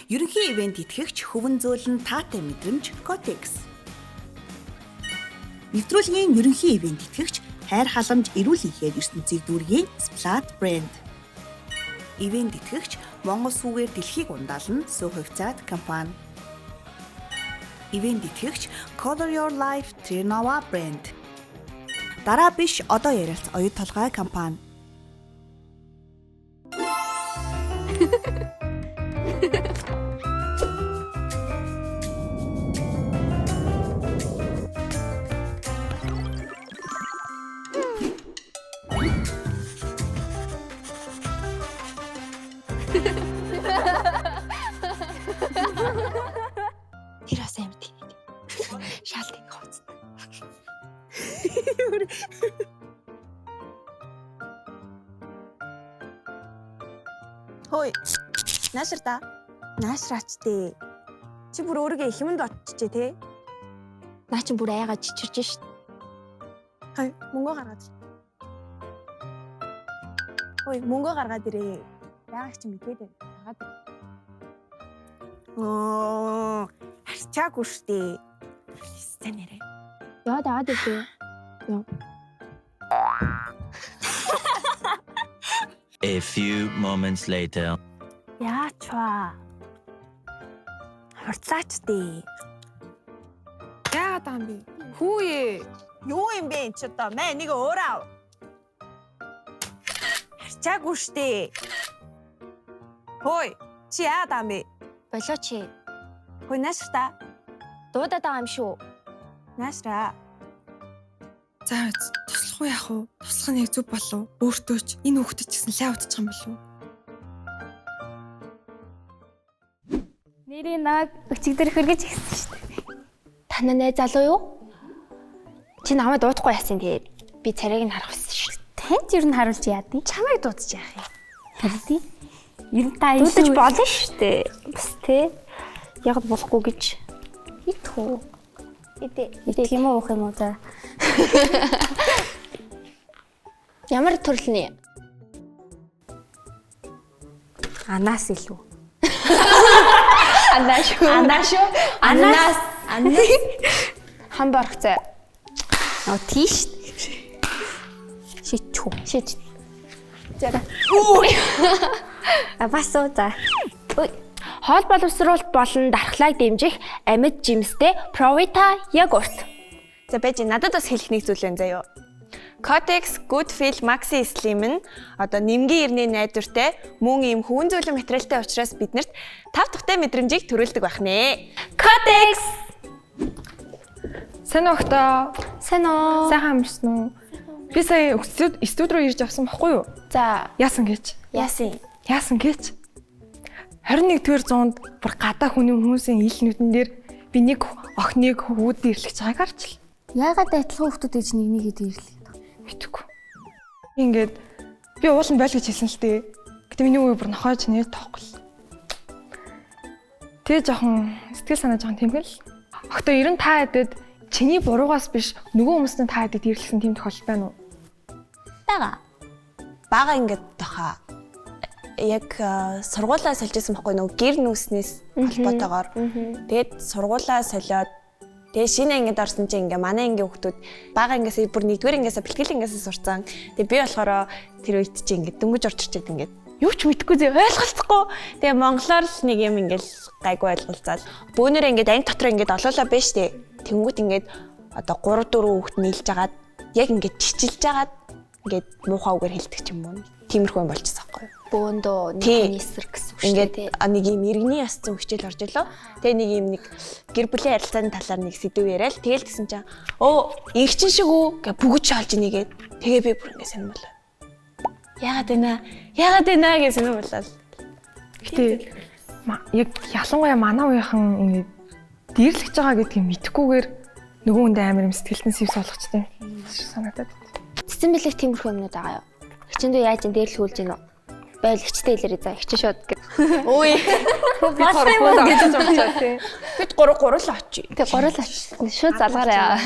Ерөнхий ивент итгэгч хөвөн зөөлн таатай мэдрэмж Kotex. Нэвтрүүлгийн ерөнхий ивент итгэгч хайр халамж эрүүл ихээр ертөнцийг дүүргийн Splat брэнд. Ивент итгэгч Монгол сүгээр дэлхийг ундаална Сөв хувьцаат компани. Ивент итгэгч Color Your Life Trnova брэнд. Дараа биш одоо ярилц оюут толгой компани. Тэр бас амьд тийм. Шаалтыг хооц. Хөөе. Нааширта. Наашраач дээ. Чи бүр өөрийгөө хэмэнд оччихжээ те. Наа чи бүр аяга чичирж шít. Хай, мөнгө гаргаад. Хөөе, мөнгө гаргаад ирээ. Яагаад чи мэдээд байна? Оо, харчаагүй штэ. Стэн нэрээ. Яа даад дээ. Яа. A few moments later. Яачва. Харцаач дээ. Яагаад юм бэ? Хүүе. Юу юм бэ энэ ч одоо мэ нэг өөрөө. Харчаагүй штэ. Хөөе, чи яагаад юм бэ? Болоо чи. Хөөе, нааширта. Дуудаад байгаа юм шүү. Наашраа. За туслах уу яах вэ? Туслах нь яг зүг болов. Өөртөө ч энэ хүүхдэд ч гэсэн лай удчих юм болов. Нэрийн намайг өчигдөр хөргөж ихсэн шүү дээ. Таны найз залуу юу? Чи намайг дуудахгүй яасан тэгээд би царайг нь харах гэсэн шүү. Танд ер нь харуулж яадیں۔ Чамайг дуудаж яах юм? Харин ер нь та Дуудаж болно шүү дээ. Бас тий. Яг болохгүй гэж. Итхүү. Идэ тийм үү юм уу за. Ямар төрөлний? Анаас илүү. Анаш. Хамбаргцай. Оо тийш. Шичүү. Шиж. Бас уу за. Хоол боловсруулалт болон дархлааг дэмжих амьд жимстэй Provita йогурт. За байж надад бас хэлэх нэг зүйл байна заяа. Kotex Good Feel Maxi Slim нь одоо нэмгийн ирний найдвартай мөн ийм хөвөн зүйлэн материалтай учраас биднэрт 5 дахьтай мэдрэмжийг төрүүлдэг байх нэ. Kotex. Сайн уу хта? Сайн уу? Сайхан амжсан уу? Би сая студ руу ирж авсан баггүй юу? За, Яасан гэж? яасан? Гэж? 21-р зуунд бүр гадаа хүний хүмүүсийн ил нүдэн дээр би нэг охиныг хөвгүүд ирлэж байгааг харж л. Яагаад адилхан хүмүүс ээж нэг ирлээ. Мэдгүй. Ингээд би уулын бойл гэж хэлсэн л дээ. Гэтэ миний үе бүр нохойж нэр тоохгүй л. Тэгээ жоохон сэтгэл санаа жоохон тэмгэл. Огтоо 95 хэдэд чиний буруугаас биш нөгөө хүмүүсийн та хэдэд ирлсэн тийм тохиолдол байна уу? Бага ингээд тохоо. Яг сургуулаа сольж исэн байхгүй нөгөө гэр нүүснээс холбоотойгоор. Тэгээд сургуулаа солиод тэгээ шинэ ангид орсон чинь ингээ манай ангийн хүмүүс бага ангиасаа бүр нэгдүгээр ангиасаа бэлтгэл ангиасаа сурцсан. Тэгээ би болохоор тэр үед чинь ингээ дөнгөж орч ирчээд ингээ юу ч мэдэхгүй зэ ойлголцохгүй. Тэгээ монголоор л нэг юм ингээл гайгүй ойлголцаад бөөнөрөө ингээ анги дотор ингээ олоолаа байна штэ. Тэнгүүт ингээ одоо 3 4 хүүхд нийлж агаад яг ингээ чичилж агаад ингээ муухай үгээр хэлдэг ч юм уу. Тиймэрхүү юм болчихсон байхгүй юу? Бөөндөө нэг эсрэг гэсэн үг шүү дээ. Ингээд нэг юм иргэний ясцсан хичээл орж илоо. Тэгээ нэг юм нэг гэр бүлийн харилцааны талаар нэг сэдв яриад тэгэл гэсэн чинь ингэчин шиг үү гэ бүгд шаалж ийгээд тэгээ би бүр ингэ сонирмолоо. Яагаад вэ гэж сонирмолоо. Гэтэ яг ялангуяа манай үеийнхэн ингэ дээрлэж байгаа гэдгийг мэдхгүйгээр нөгөө хүнд амар юм сэтгэлтэн сэвс болгочтой юм шиг санагдаад. Цэцэн бэлэг тиймэрхүү юмнууд байгаа юу? Хичээндөө яаж ин дээрлэхүүлж гинөө? Байл хичтэй илэрээ за хичээ шууд гэ. Ой. Бас гэж бодчихоо тий. Бид 3 л очие. Тэг 3 л очсон. Шууд залгаараа.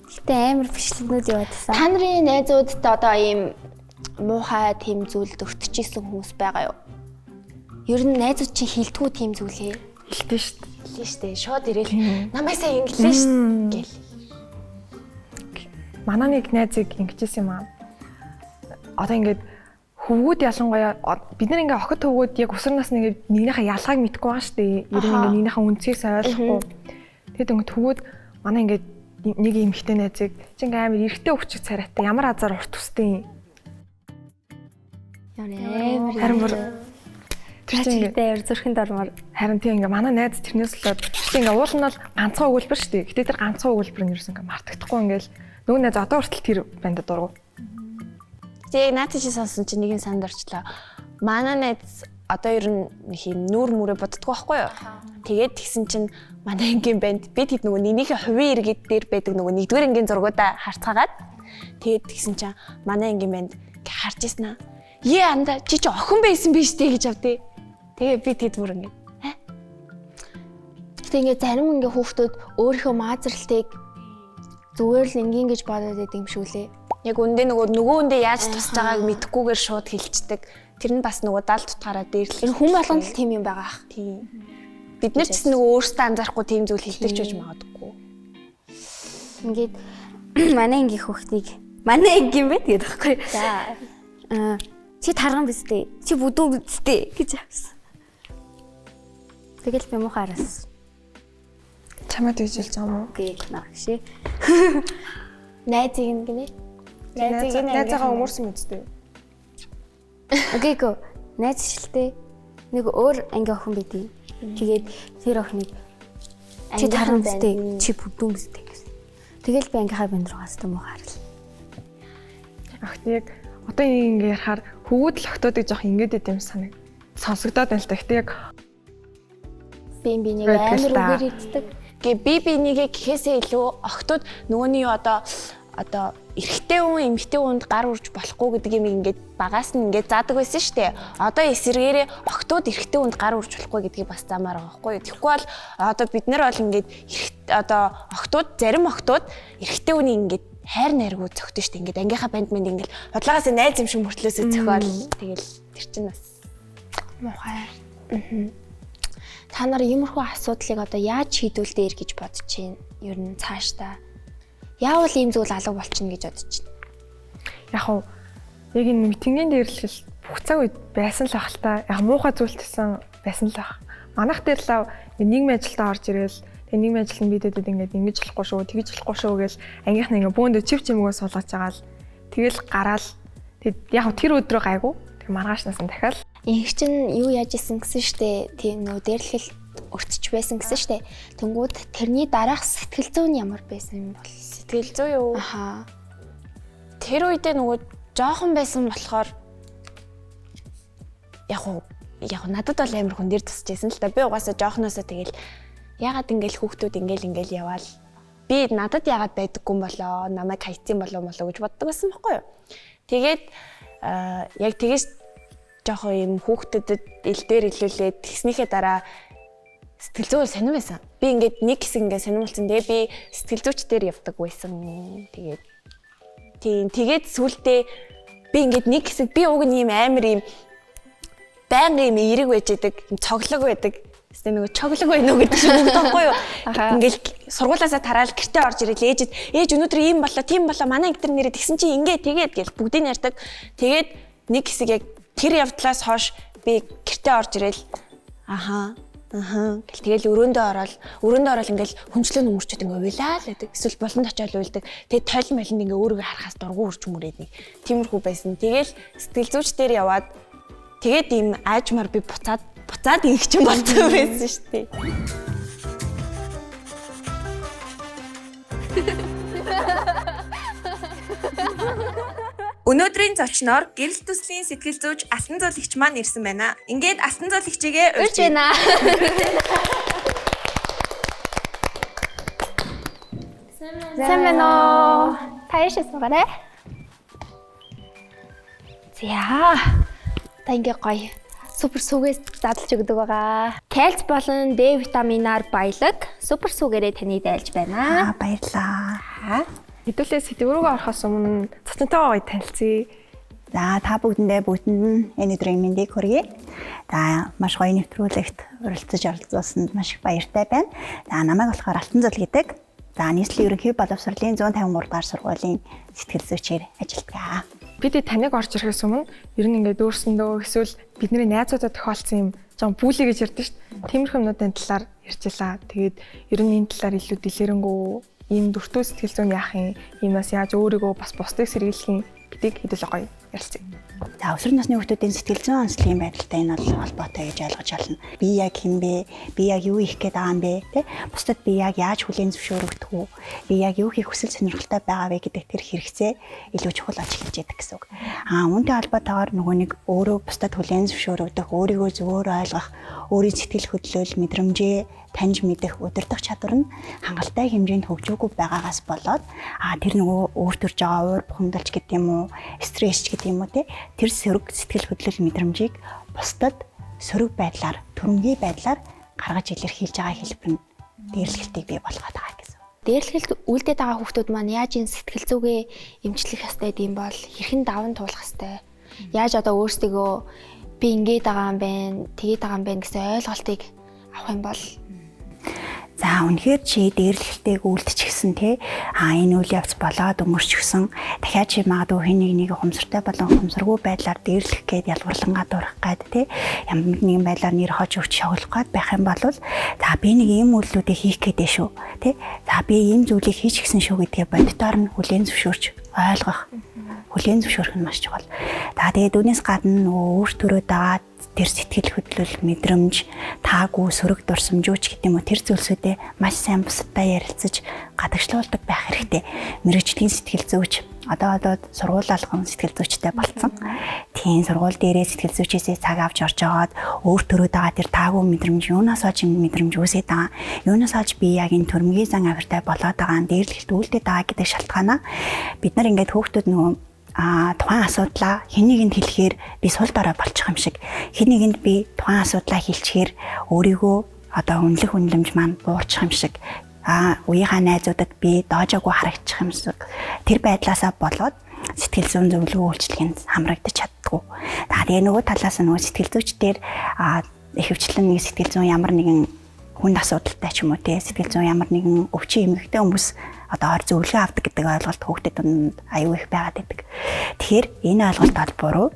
Гэтэ амар бичлэгнүүд яваадсан. Та нарын найзуудтай одоо ийм муухай тийм зүйлд өртөжсэн хүмүүс байгаа юу? Ер нь найзууд чинь хилдэггүй тийм зүйлээ. Хэлтэн шүү дээ. Хэлээ штэ. Шууд ирээл намайг сайн инглээ штэ гэл. Манай нэг найзыг ингэжсэн юм аа. Одоо ингээд хөвгүүд ялангуяа бид нар ингээ охид хөвгүүд яг өсвөр насны ингээ нэгнийхээ ялгааг мэдгүй байгаа шүү дээ. Ер нь ингээ нэгнийхээ үндсээс ойлгохгүй. Тэгэд ингээ хөвгүүд манай ингээ нэг эмэгтэй найзыг чи ингээ амар эргэтэй өвчг царайтай ямар азар урт устэй юм. Харин бүр Тэрчтэй зүрхэнд ормоор. харин тийм ингээ манай найз тэрнээс болоод чи ингээ уул нь бол ганцхан өгүүлбэр шүү дээ. Гэтэ тэр ганцхан өгүүлбэр нь ерөөс ингээ мартагдахгүй ингээл нөгөө найз одоо хүртэл тэр банд дургу. Тэгээ наадад чи сонсон чи нэг юм санд орчлоо. Манай найз одоо ер нь нэг юм нүүр мүрээ боддгоо байхгүй юу? Тэгээд тэгсэн чинь манай ангийн банд бид хэд нөгөө нэгнийхээ хувийн иргэд дээр байдаг нөгөө нэгдүгээр ангийн зургуудаа харцгаагаад тэгээд тэгсэн чинь манай ангийн банд харж ирсэн аа. Анда чи охин байсан биз дээ гэж авдээ. Тэгээ би тэд бүр ингэ. Гэтэ ингээ зарим ингээ хүүхдүүд өөрийнхөө маазралтыг зүгээр л ингийн гэж бодоод байдаг юм шиг лээ. Яг үндэ нөгөөндөө яаж тусч байгааг мэдэхгүйгээр шууд хэлцдэг. Тэр нь бас нөгөө даал тутгаараа дээрлэх. Хүн болгонд л тийм юм байгаа ах. Тийм. Бид нар ч гэсэн нөгөө өөрсдөө анзаарахгүй тийм зүйл хэлдэг ч байж магадгүй. Ингээд манай ангийн хүүхдийг манай ангийн байт гэдэг байхгүй. За. Чи тарган биз дээ. Чи бүдүүн биз дээ гэж авсан. Тэгэл би мухаараас. Чамд үжилж байгаа юм уу? Гээ наагши. Найзыг нь гинэ. Найзаагаа өмөрсөн үстэй. Окей го. Найз шилтэй. Нэг өөр анги охин байдیں۔ Тэгээд тэр охиныг чи тарган биз дээ. Чи бүдүүн биз дээ гэсэн. Тэгэл би ангийнхаа банд руу гастаа мухаарал. Ах яг одоо ингэ ярахаар хөвгүүд л охтоодыг жоох ингэж идэв юм санаг. Сонсогдоод байна л та. Гэтэ яг би нэг амар үгээр иддэг. Гэ би нэгээ гэхээсээ илүү охтууд нөгөөний одоо эрэгтэй хүн эмэгтэй хүнд гар урж болохгүй гэдэг юм ингээд багаас нь ингээд заадаг байсан шүү дээ. Одоо эсэргээрээ охтууд эрэгтэй хүнд гар урж болохгүй гэдгийг бас заамаар байгаа байхгүй юу. Тэгэхгүй бол одоо бид нар бол ингээд охтууд зарим охтууд эрэгтэй хүнийг ингээд хайр найргуу зөгтөн шүү дээ. Ингээд ангийнхаа банд мэнд ингээд худлаагаас найз юм шиг мөртлөөсөө зөхөөл тэгэл тэр чинь бас Мухай. Та нар иймэрхүү асуудлыг одоо яаж шийдвүүлдэг ир гэж бодож чинь ер нь цаашдаа яавал ийм зүйл алга болчихно гэж бодож чинь. яг яг энэ митингийн дээрлэл бүх цаг үед байсан л ах л та. Яг муухай зүйл гэсэн байсан л ах. Манайх дээр л нийгмийн ажилдаа орж ирээл тэгээ нийгмийн ажилтны бидэдэд ингээд ингэж болохгүй шүү, тэгэж болохгүй шүү гэж ангийнхны ингээд бөөндөө чив чимгөө суулгаж байгаа л тэгэл гараал. Тэг яг тэр өдрөө гайгүй. Тэг маргаашнаас нь дахиад Инх чинь юу яаж исэн гэсэн штэ тийм нөө дээрлэл өртөж байсан гэсэн штэ. Тэнгүүд тэрний дараах сэтгэл зүй нь ямар байсан юм бол сэтгэл зүй юу? Аха. Тэр үедээ нөгөө жоохон байсан болохоор яг надад бол амар хүн дээр тусч байсан л да. Би угаасаа жоохноосоо тэгэл ягаад ингээл хүүхдүүд ингээл яваал би надад ягаад байдаггүй юм болоо намайг хайцсан болоо гэж боддог байсан байхгүй юу. Тэгээд яг тэгээс жоохон юм хүүхдэд ил дээр илүүлээд тэгснийхээ дараа сэтгэл зүй сонирн байсан. Би ингээд нэг хэсэг ингээд сонирмолцсон. Тэгээ би сэтгэл зүйчдэр явдаг байсан. Тэгээд сүултээ би ингээд нэг хэсэг би уг нь ийм амар ийм байнгын ийм эерэг байж байдаг, цоглог байдаг. Тэсээ нөгөө чоглог байна уу гэдэг шиг юм таахгүй юу? Ингээл сургуулаасаа тараал гэртээ орж ирэл ээж өнөөдөр ийм болоо, тийм болоо, манай ангитэр нэрээ тэгсэн чи ингээд тэгээд гэл бүгдийг ярьдаг. Тэгээд нэг хэсэг яг тэр явдлаас хойш би гэртээ орж ирэл гэл тэгэл өрөөндөө ороод ингээл хүнчлэн өмөрчөд ингээ уйлаа л байдаг. Эсвэл болонд очиод уйлдаг. Тэгээд тойл малнд ингээ өөрийгөө харахаас дургу үрч мөрөөд нэг тиймэрхүү байсан. Тэгэл сэтгэл зүйч дээр яваад тэгээд ийм аажмаар би буцаад ингэч юм болтой байсан шүү дээ. Өнөөдрийн зочноор гэрэл төслийн сэтгэл зүйч алтан зуулагч маань ирсэн байна. Ингээд алтан зуулагчигээ урьж байна. Сэмэноо. Таяшсан гараа. За. Та ингээ гоё супер сүгээс задлж өгдөг байгаа. Кальц болон Д витаминаар баялаг супер сүгээрээ таны дайлж байна. Баярлаа. хэдүүлээ сэтгүүрөөгөө орохоос өмнө цочонтойгоо танилцъя. За та бүхэнд нь энэ өдрийн мэндийг хүргэе. За маш гоё нэвтрүүлэгт оролцуулсанд маш их баяртай байна. За намайг болохоор Алтан Зул гэдэг. За нийслэлийн ерөнхий боловсролын 153 дугаар сургуулийн сэтгэл зүйчээр ажилладаг. Бид таныг орж ирэхээс өмнө ер нь ингээд өөрсөндөө эсвэл бидний найзуудад тохиолдсон юм жоо бүлий гэж ярьдэн шүү дээ. Тиймэрхүү юмнуудын талаар ярьчлаа. Тэгээд ер нь энэ талаар илүү дэлгэрэнгүй ийм дуртай сэтгэл зүйн яах юм нас яаж өөрийгөө бас бусдыг сэргийлэх юм гэдгийг хэдүүлээ гоё ярилцъя. За өсвөр насны хүүхдүүдийн сэтгэл зүйн онцлогийн байдалтай энэ бол холбоотой гэж ойлгож байна. Би яг хэн бэ? Би яг юу хийх гээд байгаа юм бэ? Тэ? Бусдад би яг яаж хүлээн зөвшөөрөгдөх үү? Би яг юу хийх хүсэл сонирхолтой байгаа вэ гэдэг тэр хэрэгцээ илүү чухал болж эхэлж байдаг гэсэн үг. Үүнтэй холбоотойгоор нөгөө нэг өөрөө бусдад хүлээн зөвшөөрөгдөх, өөрийгөө зөвөр ойлгох, өөрийн сэтгэл хөдлөл, мэдрэмжээ таньж мэдэх удирдах чадвар нь хангалттай хэмжээнд хөгжөөгүй байгаагаас болоод тэр нөгөө өөр төрж байгаа уур бухимдалч гэдэг юм уу, стресс гэдэг юм уу тэр сөрөг сэтгэл хөдлөл мэдрэмжийг бусдад сөрөг байдлаар, түрэмгий байдлаар гаргаж илэрхийлж байгаа хэлбэр нь дээрлэхэлтийг бий болгоод байгаа гэсэн. Дээрлэхэлт үлдээд байгаа хүмүүс маань яаж энэ сэтгэл зүгээ эмчлэх ёстой гэм бол хэрхэн даван туулах ёстой. Яаж одоо өөрсдөө би ингэж байгаа юм байна, тэгээд байгаа юм байна гэсэн ойлголтыг авах юм бол за үнэхээр чи дээрлэхэлтэйг үлдчихсэн те энэ үйл явц болоод өмөрчихсөн дахиад чи магадгүй хэн нэг ухамсартай болон ухамсаргүй байдлаар дээрлэх гээд ялгарлангаа дурах гээд те ямар нэгэн байдлаар нэр хож өгч шоглох гээд байх юм бол за би нэг ийм үйлдэлүүдийг хийх гээд шүү те за би ийм зүйлийг хийж гисэн шүү гэдгээ боддоор нь хүлээн зөвшөөрч ойлгох хүлээн зөвшөөрөх нь маш чухал. За тэгээд үүнээс гадна нөгөө өөр төрөөд байгаа тэр сэтгэл хөдлөл, мэдрэмж, таагүй сөрөг дурсамжууч гэдэг юм уу тэр зүйлсүүдээ маш сайн бусдад ярилцаж гадагшлуулдаг байх хэрэгтэй. Мэргэжлийн сэтгэл зүйч одоо сургууль алган сэтгэл зүйчтэй болцсон. Тийм сургууль дээрээ сэтгэл зүйчээсээ цаг авч орж агаад өөр төрөөд байгаа тэр таагүй мэдрэмж юунаас олж мэдрэмж үүсээд байгаа. Юунаас олж би яг энэ төрмгийн зан авиртай болоод байгаа нь дээрлэхт үлдээд байгаа гэдэг шалтгаанаа бид нар ингээд хүүхдүүд нөгөө тухайн асуудлаа хэн нэгэнд хэлэхээр би сул дорой болчих юм шиг хэн нэгэнд би тухайн асуудлаа хэлчихээр өөрийгөө одоо үнэлэх үнэлэмж маань буурчих юм шиг үеийнхаа найзуудад би доожоогүй харагдчих юм шиг тэр байдлаасаа болоод сэтгэл зүйн зөвлөгөө үйлчлэгэнд хамрагдаж чаддгүй. Тэгээ нөгөө талаас нь нөгөө сэтгэл зүйчдэр ихэвчлэн нэг сэтгэл зүйн ямар нэгэн хүнд асуудалтай ч юм уу те сэтгэл зүйн ямар нэгэн өвчин эмгэгтэй хүмүүс одоо зөвлөгөө авдаг гэдэг ойлголт хүүхдэд донд аюу их байгаад байдаг. Тэгэхээр энэ ойлголт бол буруу.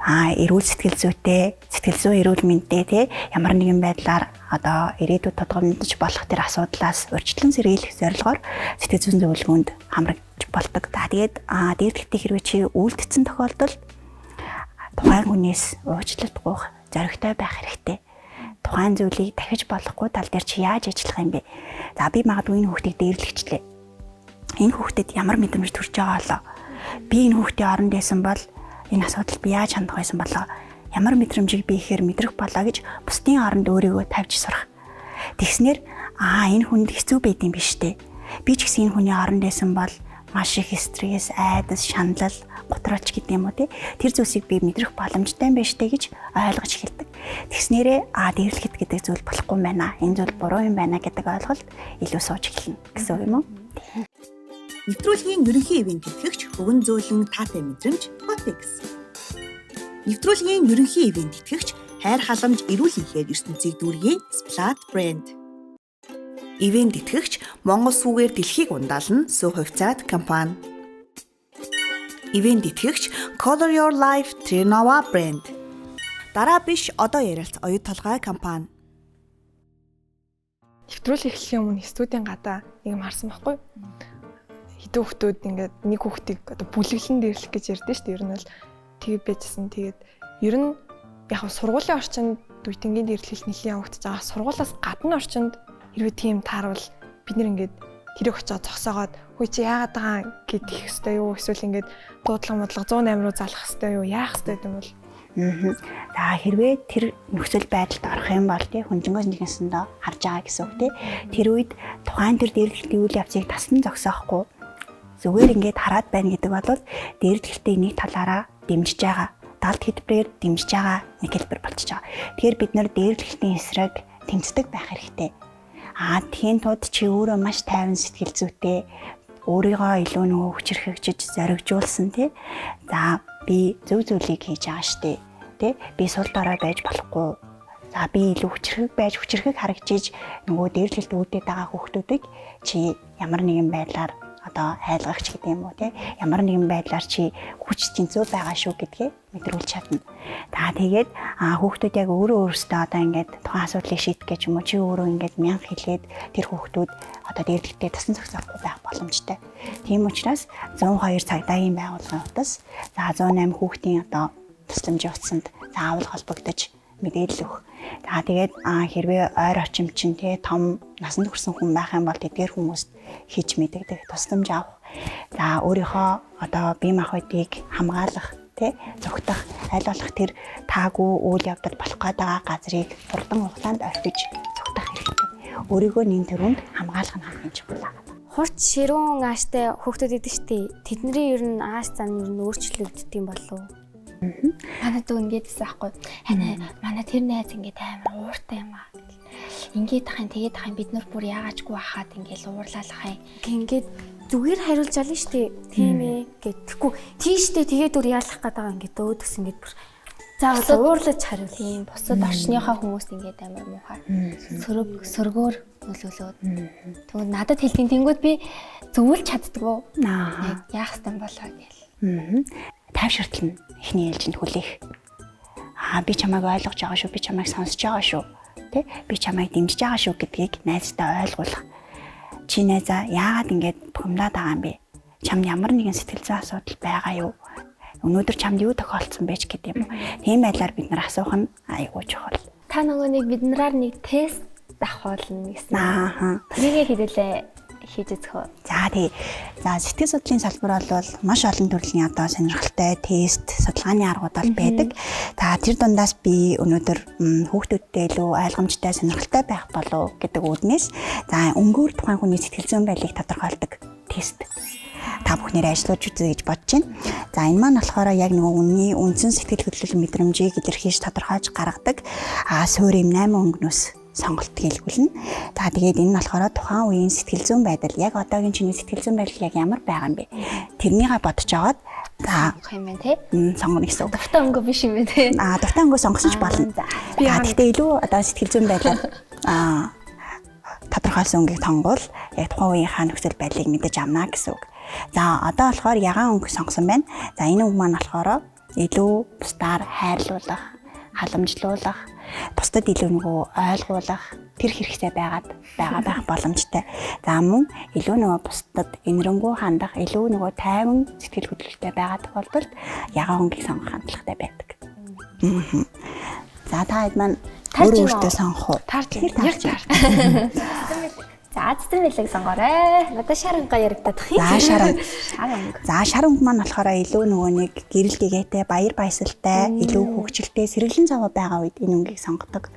Эрүүл сэтгэл зүйтэй, сэтгэл зүйн эрүүл мэндтэй те ямар нэгэн байдлаар одоо ирээдүйд тодгомдож болох тэр асуудлаас урьдчилан сэргийлэх зорилгоор сэтгэл зүйн зөвлөгөөнд хамрагдж болдог. Тэгээд дээрлэхтээ хэрвээ чи үйлдэлсэн тохиолдолд тухайн хүнээс уучлалт гуйх зоригтой байх хэрэгтэй. Тухайн зүйлийг дахиж болохгүй тал дээр чи яаж ажиллах юм бэ? За би магадгүй энэ хүүхдийг дээрлэгчлээ. Энэ хүүхдэд ямар мэдрэмж төрж байгаа болоо? Би энэ хүүхдийн оронд байсан бол энэ асуудал би яаж хандах байсан болоо? Ямар мэдрэмжийг би ихээр мэдрэх болоо гэж бусдын оронд өөрийгөө тавьж сурах. Тэгснээр энэ хүнд хэцүү байд юм биш үү? Би ч гэсэн энэ хүний оронд байсан бол маш их стресс, айдас, шаналл, готролч гэдэг юм уу тий. Тэр зүйлсийг би мэдрэх боломжтой юм байна штэ гэж ойлгож эхэлдэг. Тэгснээрээ дээрлэхэд гэдэг зүйл болохгүй юм байна. Энэ зүйл буруу юм байна гэдэг ойлголт илүү сууж эхэлнэ гэсэн үг юм уу? Нэвтрүүлгийн ерөнхий ивент тэтгэгч Хөвөн зөөлөн таатай мэдрэмж Hotix. Нэвтрүүлгийн ерөнхий ивент тэтгэгч хайр халамж эрүүл хийхээр ертөнцийг дүүргэе Splat брэнд. Ивент тэтгэгч Монгол сүгээр дэлхийг ундаална Сүү хувьцаат компани. Ивент тэтгэгч Color Your Life Trinova брэнд. Дараа биш одоо ярилц оюут толгой компани. Нэвтрүүлэг эхлэхийн өмнө студийн гадаа нэг юм харсан байхгүй юу? Хэдэн хүүхдүүд ингээд нэг хүүхдийг одоо бүлэглэн дээрлэх гэж ярьдэн шүү дээ. Ер нь бол тэгээд байжсэн. Тэгээд ер нь яг сургуулийн орчинд дүйтингийн дээрлэл нэлийн явагдаж байгаа. Сургуулаас гадна орчинд хэрвээ тийм таарвал бид нэр ингээд тэрийг очиод зогсоогоод хөөе чи яагаад байгаа гэдэх хэвээр юу эсвэл ингээд дуудлага модлого 108 руу залах хэвээр юу яах хэвээр юм бол За хэрвээ тэр нөхцөл байдалд орох юм бол тий хүнжингөөс нэгэсэндээ харж байгаа гэсэн үг тий. Тэр үед тухайн тэр дээрлэхтийн үйл явцыг тасн зогсоохгүй зүгээр ингээд хараад байна гэдэг бол дээрлэхтийн нэг талаараа дэмжиж байгаа, далд хэлбэрээр дэмжиж байгаа нэг хэлбэр болчихж байгаа. Тэгэхээр бид нар дээрлэхтийн эсрэг тэмцдэг байх хэрэгтэй. Тийм тууд чи өөрөө маш тайван сэтгэл зүйтэй өөрийгөө илүү нөгөө хүчрхэгжиж зоригжуулсан тий. За би зөв зүйлийг хийж байгаа штэ. Тэ? Би сул дорой байж болохгүй. За би илүү хүчрхэг харагдчих нөгөө дээрлэлт үүдээд байгаа хүүхдүүдийг чи ямар нэгэн байдлаар одоо айлгахч гэдэг юм уу те ямар нэгэн байдлаар чи хүч тэнцүү байгаа шүү гэдгээ мэдрүүлж чадна. За тэгээд хүүхдүүд яг өөрөөсөө одоо ингээд тухайн асуудлыг шийдэх гэж юм уу чи өөрөө ингээд мянга хэлээд тэр хүүхдүүд одоо дээрлэлтэд тасан зохицохгүй байх боломжтой. Тийм учраас 102 цагдаагийн байгууллагын утас за 108 хүүхдийн одоо тусламжийн утсанд заавал холбогдож мэдээлэл өгөх. За тэгээд хэрвээ ойр орчим чинь те том насанд хүрсэн хүн байх юм бол тэдгээр хүмүүст хийж мэддэг тусламж авах. За өөрийнхөө одоо бие махбодыг хамгаалах те зогтох аль болох тэр таагүй үйл явдал болох гэдэг газрыг хурдан хугацаанд орхиж зогтох хэрэгтэй. Өөрийгөө нэн төрөнд хамгаалах нь хамгийн чухал. Хурц ширүүн ааштай хүүхдүүд идэв штэ. Тэдний ер нь ааш зам ер нь өөрчлөгддөг юм болов. Манай дүү ингэдсэн аахгүй. Манай тэр найз ингээд амар ууртай юм аа. Ингээд ахын тэгээд ахын бид нар бүр яагаачгүй хахад ингээд уурлалах юм. Ингээд зүгээр хариулж аль нь штэ. Тийм ээ гэдэггүй. Тийштэй тэгээд дөр яалах гэдэг байгаа ингээд өөдөөс ингээд бүр заавал уурлаж хариул. Тийм бусад орчныхаа хүмүүс ингээд амар муухай. Сөргөөр нөлөөлөөд. Тэгвэл надад хэлтийн тэнгууд би зөвлөж чаддгүй. Яах ёстой болоо гээл. Тайвширтлна эхний ээлжинд хүлээх. Би чамайг ойлгож байгаа шүү, би чамайг сонсож байгаа шүү. Тэ? Би чамайг дэмжиж байгаа шүү гэдгийг найздаа ойлгуулах. Чи найзаа яагаад ингэж бухимдаад байгаа юм бэ? Чамд ямар нэгэн сэтгэл зүйн асуудал байгаа юу? Өнөөдөр чамд юу тохиолдсон бэ ч гэдэг юм уу? Тийм байдлаар бид нар асуух нь айгүй чухал. Та нөгөө нэг биднэраар нэг тест авахулна гэсэн. Тэрийгээ хэдүүлээ хийж үзэх үү. За тий. За сэтгэл судлалын салбар бол маш олон төрлийн одоо сонирхолтой тест, судалгааны аргууд бол байдаг. За тэр дундаас би өнөөдөр хүүхдүүдтэй илүү ойлгомжтой, сонирхолтой байх болов гэдэг үүднээс за өнгөөр тухайн хүний сэтгэл зүйн байдлыг тодорхойлдог тест та бүхнээр ажиллаж үзье гэж бодож байна. За энэ маань болохоор яг нөгөө үнний үндсэн сэтгэл хөдлөл мэдрэмжийг илэрхийлж тодорхойлж гаргадаг суурь 8 өнгнөөс сонголт хийлгүүлнэ. За тэгээд энэ нь болохоор тухайн үеийн сэтгэл зүйн байдал яг одоогийн чиний сэтгэл зүйн байдал яг ямар байгаа юм бэ? Тэрнийгээ бодож аваад за юм байна те. Сонгоно гэсэн үг. Дуртай өнгө биш юм байна те. Дуртай өнгө сонгосож болно. Гэхдээ илүү одоо сэтгэл зүйн байдлаар тодорхойлсон өнгөийг тонгол яг тухайн үеийнхаа нөхцөл байдлыг мэдэж авна гэсэн үг. За одоо болохоор ягаан өнгө сонгосон байна. За энэ өнгө маань болохоор илүү бусдаар хайрлуулах, халамжлуулах, бусдад илүү нөгөө ойлгуулах тэр хэрэгцээ байгаа байх боломжтой. За мөн илүү нөгөө бусдад инэрэнгуй хандах, илүү нөгөө тайван сэтгэл хөдлөлтэй байгаа тохиолдолд ягаан өнгөийг сонгох хандлагатай байдаг. За та хэд маань өөртөө сонгох уу? Тарж яг. За цэцэн мэлэг сонгоорой. Надад шаранга яригдах юм. За шаранга. За шаранга маань болохоор илүү нөгөө нэг гэрэл гэгээтэй, баяр баясгалтай, илүү хөвгчлөлтэй, сэргэлэн цаваа байгаа үед энэ өнгийг сонгодог.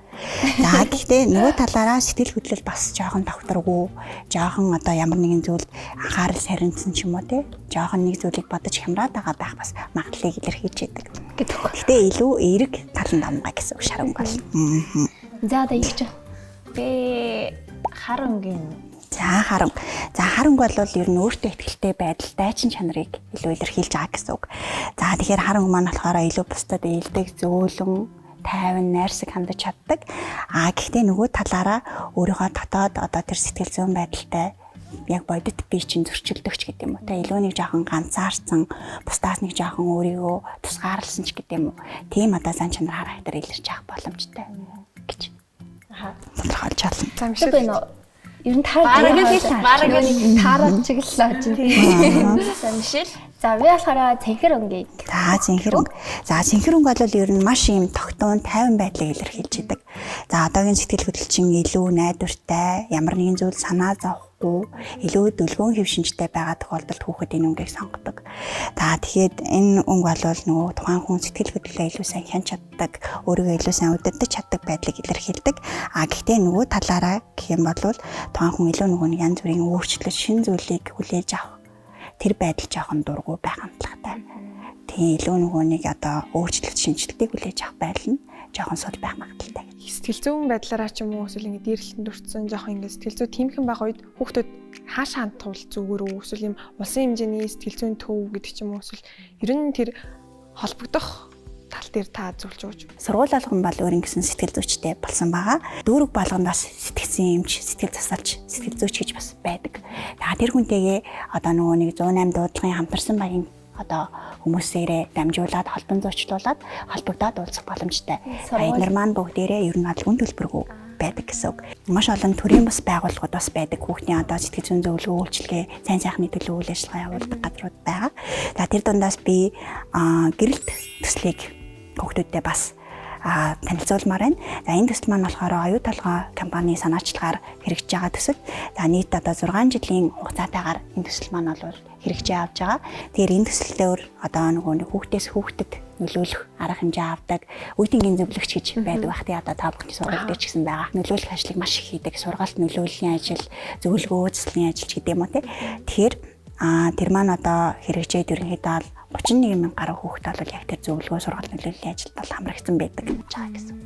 За гэхдээ нөгөө талаараа сэтгэл хөдлөл бас жоохон тогтворгүй, жоохон одоо ямар нэгэн зүйлд анхаарал сарнитсан ч юм уу те. Жоохон нэг зүйлийг бодож хямраад байгаа байх бас магадлалыг илэрхийлж яадаг. Гэхдээ илүү эерэг талан дамгаа гэсэн үг шаранга бол. За одоо юу ч харангийн. За харанг бол ер нь өөртөө ихтэй байдал, дайчин чанарыг илүү илэрхийлж байгаа гэсэн үг. За тэгэхээр харанг маань болохоор илүү бусдад ээлдэг, зөөлөн, тайван, найрсаг хандаж чаддаг. Гэхдээ нөгөө талаараа өөрийнхөө дотоод одоо тэр сэтгэл зүйн байдалтай яг бодит бие чинь зөрчилдөгч гэдэг юм уу. Та илүү нэг жоохон ганцаарсан, бусдаас нэг жоохон өөрийгөө тусгаарлсан ч гэдэг юм уу. Тийм одоо сан чанар характер илэрч авах боломжтой гэж. Тодорхойлж чадсан. За мишэл ер нь таараад чиглэлээ чинь. За мишэл. За би болохоор цэнхэр өнгийг. За цэнхэр өнг. За цэнхэр өнг бол ер нь маш юм тогтун, тайван байдлыг илэрхийлж идэг. За одоогийн сэтгэл хөдлөлчин илүү найдвартай, ямар нэгэн зүйл санаа зовхгүй, илүү дүлгөөн хэв шинжтэй байгаа тохиолдолд хүүхэд энэ өнгийг сонгодог. За тэгэхээр энэ өнг бол нөгөө тухайн хүн сэтгэл хөдлөлөө илүү сайн хянж чаддаг, өөрийгөө илүү сайн удирдах чаддаг байдлыг илэрхийлдэг. Гэхдээ нөгөө талаараа гэх юм бол тухайн хүн илүү нөгөө нэг янз бүрийн өөрчлөлт, шинэ зүйлийг хүлээж авах тэр байдал жоохон дургу байх хандлагатай. Тийм илүү нөгөө нэг одоо өөрчлөлт, шинжилтийг хүлээж авах байдал нь жоохон сул байх магадaltaй. Сэтгэл зүйн байдлаараа ч юм уу эсвэл ингэ дээрлэлтэнд өртсөн жоохон ингэ сэтгэл зүй тэмхэн байгаа үед хүүхдүүд хаашаа хандвал зүгээр үү? Эсвэл юм улсын хэмжээний сэтгэл зүйн төв гэдэг ч юм уу эсвэл ер нь тэр холбогдох тал дээр та зөвлөж өгч. Сургууль алган бол өөр ингэсэн сэтгэл зүйчтэй болсон байгаа. Дүүрэг болгонд бас сэтгцэн эмч, сэтгэл засалч, сэтгэл зүйч гэж бас байдаг. Тэр хүнтэйгээ одоо нөгөө нэг 108 дуудлагын хамтарсан багийн одоо хүмүүсээрээ дамжуулаад холбон зуучлуулаад холбогдоод уулзах боломжтой. Эдгээр маань бүгдээрээ ер нь алган төлбөргүй байдаг гэсэн үг. Маш олон төрлийн бас байгууллагууд бас байдаг. Хүүхдийн одоо сэтгэл зүйн зөвлөгөө үйлчилгээ, сайн сайхны төлөө үйл ажиллагаа явуулдаг газрууд байгаа. Тэр дундаас би гэрэлт төслийг хүүхдүүдтэй бас танилцуулмаар байна. Энэ төсөл маань болохоор оюу толгой компани санаачлагаар хэрэгжиж байгаа төсөл. Нийт одоо 6 жилийн хугацаатайгаар энэ төсөл маань бол хэрэгжиж авч байгаа. Тэгэхээр энэ төсөлөөр одоо нөгөө хүүхдээс хүүхдэд нөлөөлөх арга хэмжээ авдаг үеийнгийн зөвлөгч гэж байдаг бах тий одоо та бүхний сургууль дээр ч гэсэн байгаа. Нөлөөлөх ажлыг маш их хийдэг. Сургаалт нөлөөллийн ажил, зөвлөгөө үзэсгэлэнийн ажил гэдэг юм уу тий. Тэгэхээр тэр маань одоо хэрэгжээд ерөнхийдөө 31,000 гаруй хүүхэд бол яг тэр зөвлөгөө сургаалт нөлөөллийн ажилд бол хамрагдсан байдаг гэсэн.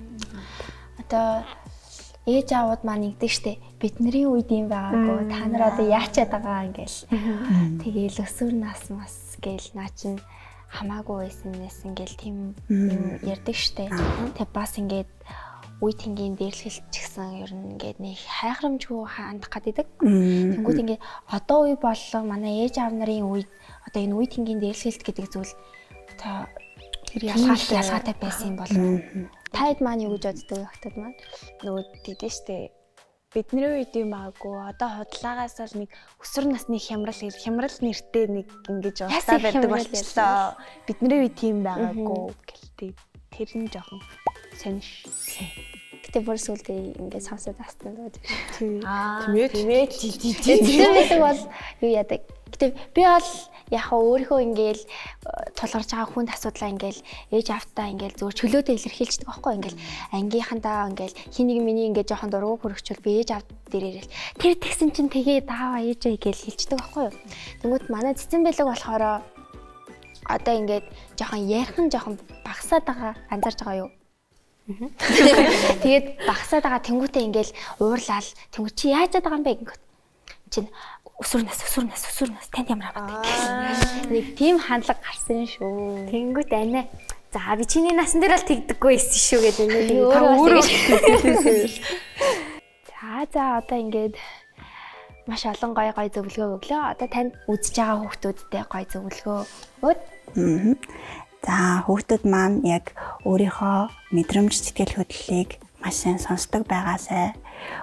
Одоо ээж аавууд маань ингэдэг штэ бидний үед юм байгаагүй та нар одоо яачаад байгаа ингээл. Тэгээл өсвөр нас мас гээл наа чин хамаагүй байснаас ингээл тийм юм ярьдаг штэ. Тэг бас ингээд үе тэнгийн дээрлэлч гэсэн ер нь ингээд нэг хайхрамжгүй хандах гэдэг. Тэнгүүд ингээд одоо үе боллоо манай ээж аав нарын үед одоо энэ үе тэнгийн дээрлэлт гэдэг зүйл одоо тэр ялгаатай байсан юм бол таад маань юу гэж боддог хатад маань нөгөө тэгдэж штэ бидний үед юм аагүй одоо худлаагаас л нэг өсвөр насны хямрал нэртэй нэг ингэж удаа байдаг болчихлоо бидний үед тийм байгаагүй гэлтэй тэр нь жоохон сониш. Гэтэ бүр сүлдээ ингээд сонсоод астан дөө. Тэгээд тийм бол юу яадаг. Гэтэ би бол яг өөрийнхөө ингээл тулгарч байгаа хүнд асуудлаа ингээл ээж автаа ингээл зөв чөлөөдөө илэрхийлждэг байхгүй ингээл ангийнхандаа ингээл хин нэг миний ингээд жоохон дургу хөрөгчвөл би ээж авт дээрээ тэр тэгсэн чинь тэгээ дааваа ээжээ гээл хэлждэг байхгүй юу. Тэнгүүт манай цэцэн бэлэг болохоор одоо ингээд жоохон ярих нь жоохон багасаад байгаа анзаарч байгаа юу. Тэгээд багасаад байгаа тэнгүүтээ ингээл уурлал тэнгүү чи яажаад байгаа юм бэ гингөт. Чин өсвөр нас танд ямар аваад гэх. Нэг тийм хандлага гарсан шүү. Тэнгүүт анаа. За би чиний насан дээр л тэгдэггүй байсан шүү гэдэг нэг өөрөө. За одоо ингээд маш олон гой зөвлөгөө өглөө. Одоо танд үзэж байгаа хүүхдүүдтэй гой зөвлөгөө өгөөд. За хүүхдүүд маань яг өөрийнхөө мэдрэмж сэтгэл хөдлөлийг маш сайн сонсдог байгаасай.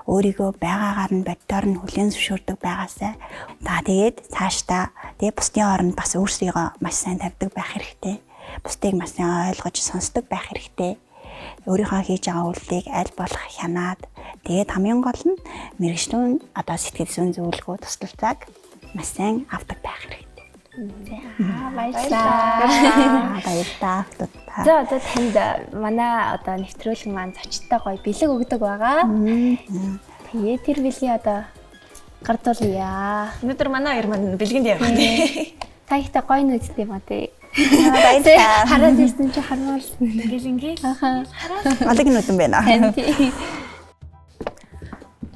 Өөрийгөө байгаагаар нь боддоор нь хүлээн зөвшөөрдөг байгаасай. Тэгээд цаашдаа бусдын оронд бас өөрсдийгөө маш сайн тавьдаг байх хэрэгтэй. Бусдыг маш сайн ойлгож сонсдог байх хэрэгтэй. Өөрийнхөө хийж байгаа үйлдэлийг аль болох хянаад тэгээд хамгийн гол нь мэрэгчлэн одоо сэтгэл зүйн зөвлөгөө тусалцааг маш сайн авдаг байх хэрэгтэй. Баярлалаа. Баярлалаа. За одоо танд манай одоо нэвтрүүлэг маань зочдтой гоё бэлэг өгдөг байгаа. Тэгээ тэр бэлгийн одоо гардуулъя. Өнөөдөр манай хоёр маань бэлгэнд явах нэ. Та ихтэй гоё нүдтэй ба тий. Баярлалаа. Хараад ирсэн чи хармаарсан. Ингээл. Алаг нүдэн байна.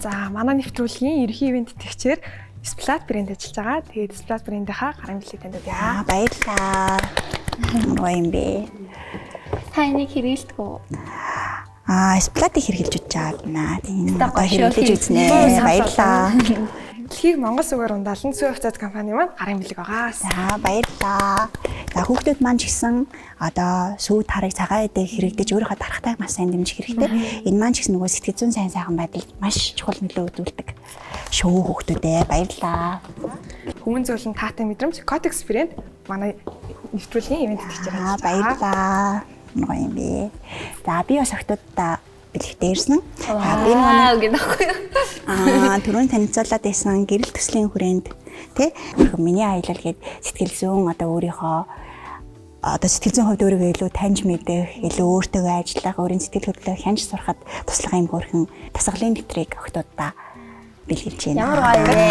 За манай нэвтрүүлгийн ерхий ивент тэтгэгчээр Splat брэнд ажиллаж байгаа. Тэгээд Splat брэндийнхаа гарын бэлэг танд өгье. Баярлалаа. Гоё юм бэ. Та энийг хэрэглэдэг үү? Splat-ыг хэрэгжилж байгаа юм. Тийм. Одоо хэрэглэж үзнэ. Баярлалаа. Дэлхийг Монгол сүгээр ундаалan Сүү Авцад компани маань гарын бэлэг байгаа. За баярлалаа. За хүүхдүүд маань ч гэсэн одоо сүү тарыг цагаан эдээ хэрэгдэж өөрийнхөө дарахтайг маш сайн дэмжих хэрэгтэй. Энэ маань ч гэсэн нөгөө сэтгэл зүйн сайн сайхан байдалд маш чухал нөлөө үзүүлдэг. Шүү хүүхдүүдээ баярлалаа. Хүмүүн зөвлөн таатай мэдрэмж Cotex брэнд манай нэвтрүүлгийн ивент тэтгэж байгаа. Баярлалаа. Гоё юм бэ. За би бас охтуудаа бэлэгтээ ирсэн. Би нэг гэнэхгүй юу? Түрүүн танилцуулаад байсан гэрэл төслийн хүрээнд тий миний аялал гээд сэтгэл зүйн одоо өөрийнхөө одоо сэтгэл зүйн хувьд өөрийгөө илүү таньж мэдэх, илүү өөртөө ажиллах, өөрийн сэтгэл хөдлөлөө хянж сурахад туслах юм хөөрхөн тасгалын нэвтрийг охтуудаа бэлгэлж байна. Ямар гоё вэ?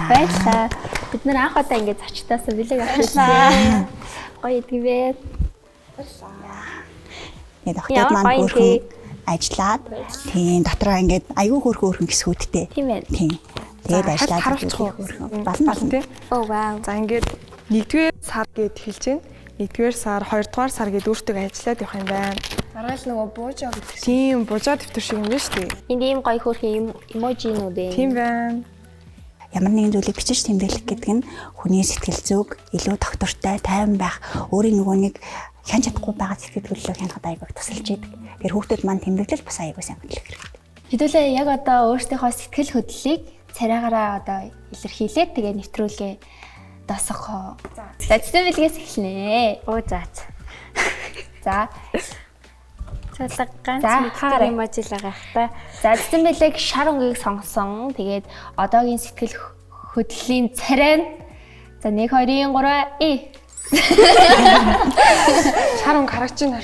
Баярлалаа. Бид нар анх удаа ингэж зочдоос бэлэг авчихсан. Гоё идэвээ. Тэгээд охтууд маань хөөрхөн ажиллаад тийм дотроо ингээд аюу хөөрхөн хэсгүүдтэй. Тийм ээ. Тийм. Тэгээд ажиллаад харуулчих хөөрхөн. Болно тийм. Оо вау. За ингээд 1-р сар гээд хэлж байна. 1-р сар, 2-р сар гэдээ өөртөө ажиллаад явах юм байна. Маргаал нөгөө буужаа гэдэг. Тийм, бужаа дэвтэр шиг юм байна шүү дээ. Энд ийм гоё хөөрхөн эможинууд ээ. Тийм байна. Ямар нэгэн зүйлийг бичиж тэмдэглэх гэдэг нь хүний сэтгэл зүйг илүү доктортой, тайван байх, өөрийн нөгөөнийг хянж чадахгүй байгаа сэтгэл хөдлөлөө хянахад аягүй тусалж идэг. Тэр хүүхдүүд маань тэмдэглэл бас аягүй сайн хөдлөх хэрэгтэй. Хэдүүлээ яг одоо өөрсдийнхөө сэтгэл хөдлөлийг царайгаараа одоо илэрхийлээд тэгээ нэвтрүүлгээ дасах. За цэцэн билгээс эхэлнэ. Оо за. За. Цалга ганц хараа. эможил байгаа хта. За цэцэн билэг шар өнгийг сонгосон. Тэгээд одоогийн сэтгэл хөдлөлийн царай нь за 1 2 3 и. Шар өнг харагч байна.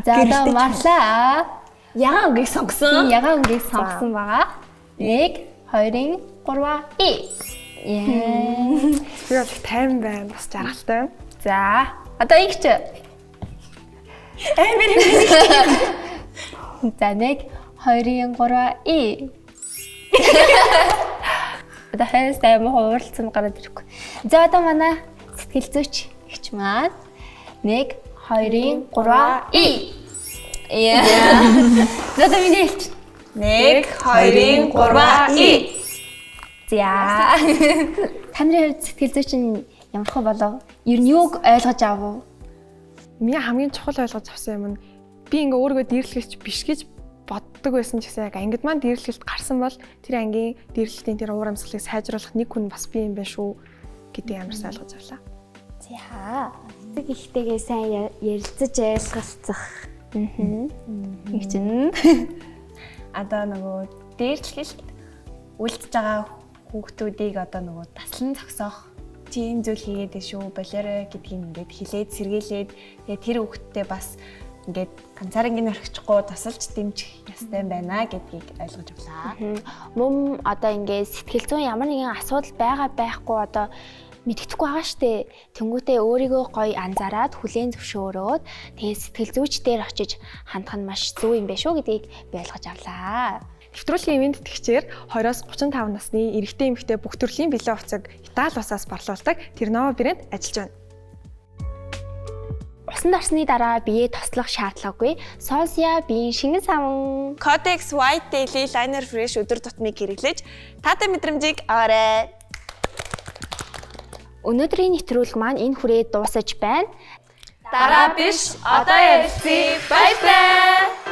За одоо Марла ягаан өнгийг сонгосон. Ягаан өнгийг сонгосон байгаа. 1 2 3 и. Би бол тайван байна, бас жаргалтай. За одоо игч. За 1 2 3 и. Одоо хайстай муу уралцсан гараад ирэхгүй. За одоо манай сэтгэл зүйч игч маань 1 2 3 и. За одоо миний хэлч. 1 2 3 и. За. Таны хувьд сэтгэл зүйч нь ямар хөө болов? Ер нь юуг ойлгож авав? Миний хамгийн чухал ойлгож авсан юм нь би ингээ өөрийгөө дээрлэгч биш гэж боддог байсан ч гэсэн яг ангид маань дээрлэлт гарсан бол тэр ангийн дээрлэлтийн тэр уур амьсгалыг сайжруулах нэг хүн бас би юм байна шүү гэдэг ямар сайн ойлгож авлаа. За. Тэг ихтэйгээ сайн ярилцаж ойлголцох. Их чинь. Одоо нөгөө дээрлэлт үлдэж байгаа хүүхдүүдийг одоо нөгөө таслан зогсоох тийм зүйл хийгээд шүү болоорой гэдгийг ингээд хилээд сэргийлээд тэгээ тэр хүүхдтэй бас ингээд ганцаараа орхичихгүй тасалж дэмжих ёстой байна гэдгийг ойлгож авлаа. Мөн одоо ингээд сэтгэл зүйн ямар нэгэн асуудал байгаа байхгүй одоо мэддэхгүй байгаа штэ. Тэнгүүтээ өөрийгөө гоё анзаараад хүлээн зөвшөөрөөд тэгээ сэтгэл зүйч дээр очиж хандах нь маш зөв юм байна шүү гэдгийг би ойлгож авлаа. Нэвтрүүлгийн ивент тэтгэгчээр 20-35 насны эрэгтэй эмэгтэй бүх төрлийн бэлэн хувцас Итали улсаас борлуулдаг Ternovo брэнд ажиллаж байна. Усан дарсны дараа биеэ тослох шаардлагагүй. Солсия биеийн шингэн савн. Codex White Daily Liner Fresh өдөр тутмыг хэрэглэж таатай мэдрэмжийг аваарай. Өнөөдрийн нэвтрүүлэг маань энэ хүрээд дуусаж байна. Дараа биш одоо ярилцъя. Бай бай.